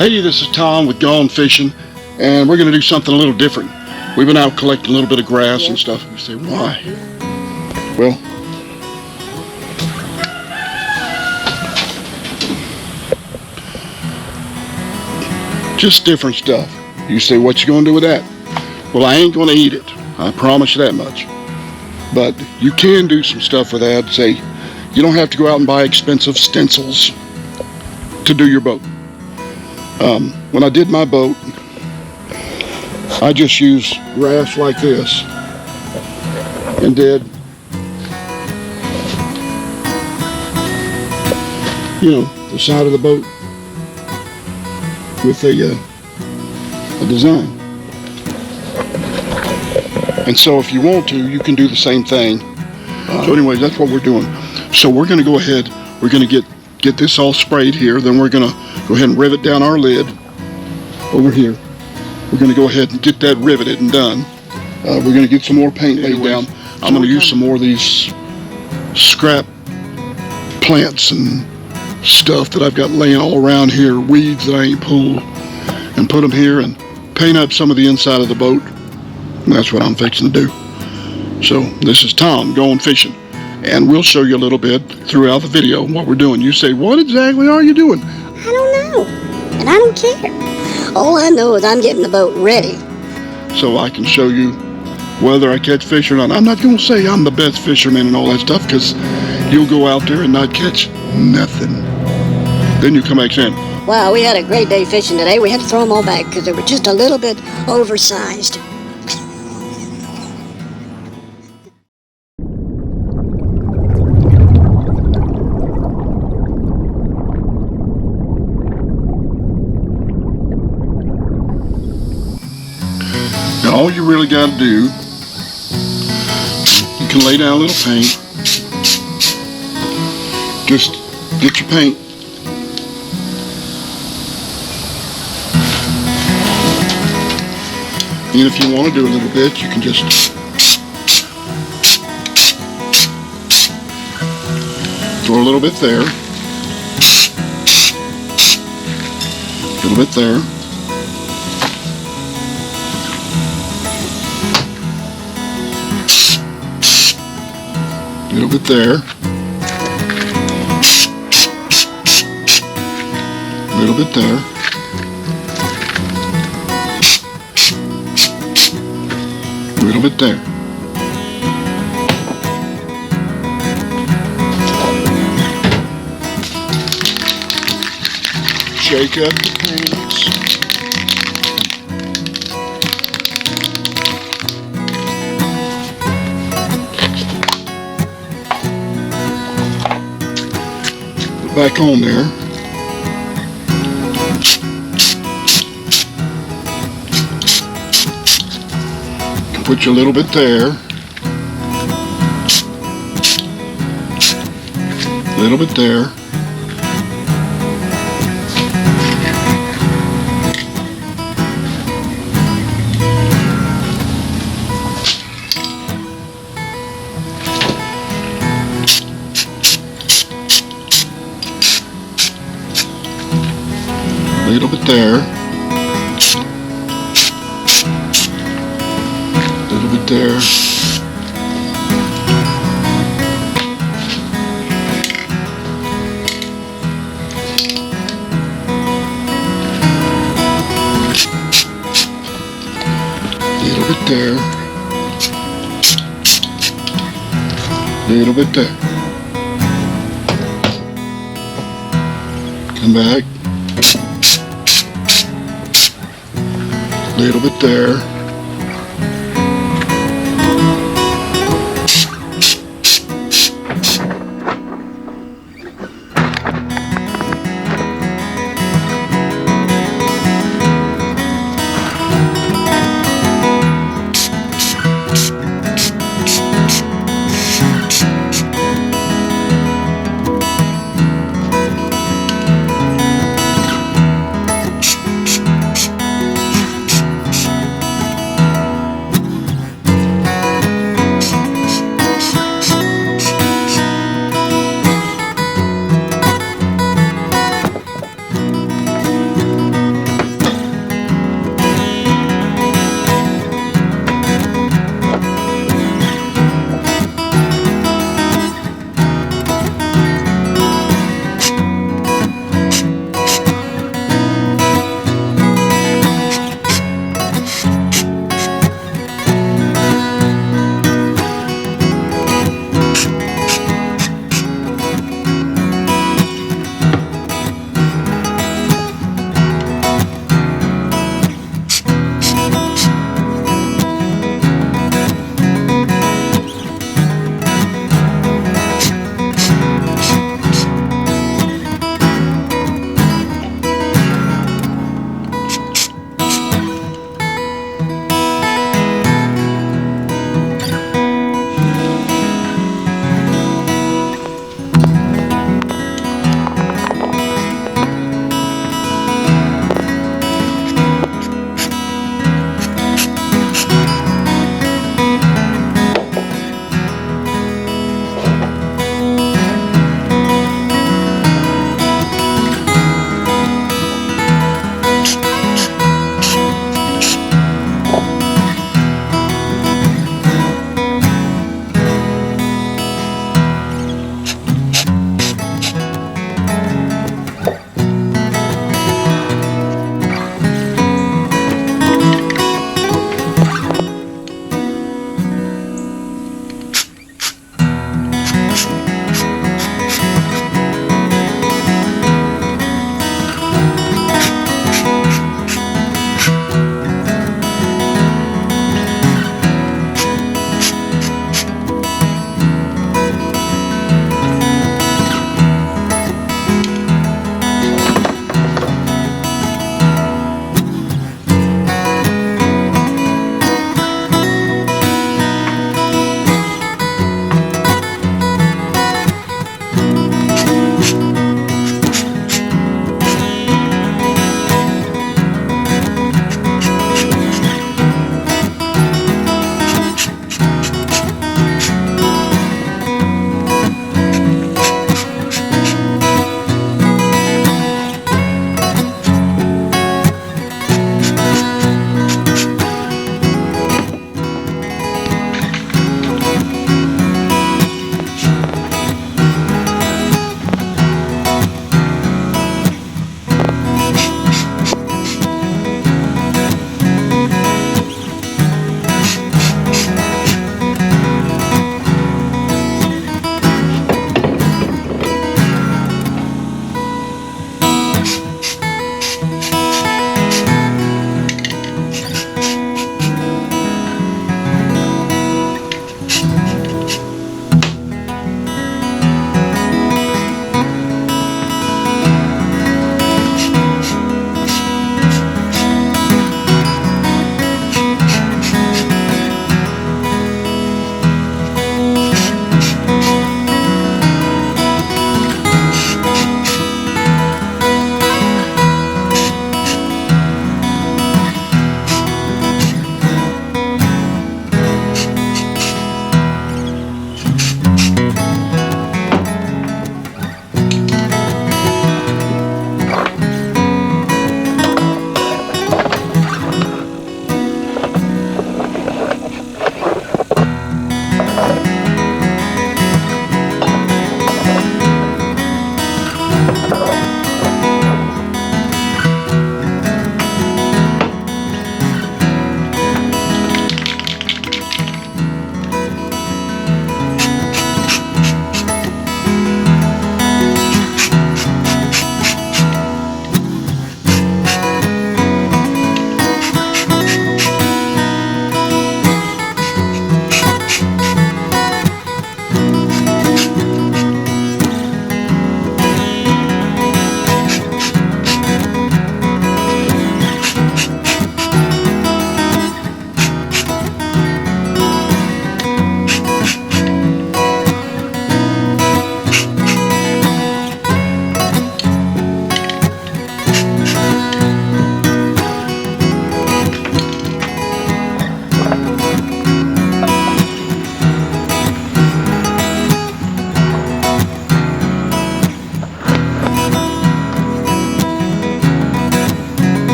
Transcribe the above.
Hey, this is Tom with Gone Fishing, and we're going to do something a little different. We've been out collecting a little bit of grass and stuff. You say, why? Well, just different stuff. You say, what you going to do with that? Well, I ain't going to eat it. I promise you that much. But you can do some stuff with that. Say, you don't have to go out and buy expensive stencils to do your boat. When I did my boat, I just used grass like this and did, the side of the boat with a design. And so if you want to, you can do the same thing. So anyways, that's what we're doing. So we're going to go ahead, we're going to get this all sprayed here, then we're going to go ahead and rivet down our lid over here. We're going to go ahead and get that riveted and done. We're going to get some more paint laid down. I'm going to use some more of these scrap plants and stuff that I've got laying all around here, weeds that I ain't pulled, and put them here and paint up some of the inside of the boat. And that's what I'm fixing to do. So this is Tom going fishing, and we'll show you a little bit throughout the video what we're doing. You say, what exactly are you doing? I don't know, and I don't care. All I know is I'm getting the boat ready. So I can show you whether I catch fish or not. I'm not going to say I'm the best fisherman and all that stuff, because you'll go out there and not catch nothing. Then you come back saying, wow, we had a great day fishing today. We had to throw them all back because they were just a little bit oversized. Now all you really got to do, you can lay down a little paint. Just get your paint. And if you want to do a little bit, you can just throw a little bit there, a little bit there. A little bit there, a little bit there, a little bit there. Shake up the paints. Back on there. Put you a little bit there. A little bit there. A little bit there, a little bit there, little bit there, little bit there. Come back. Little bit there.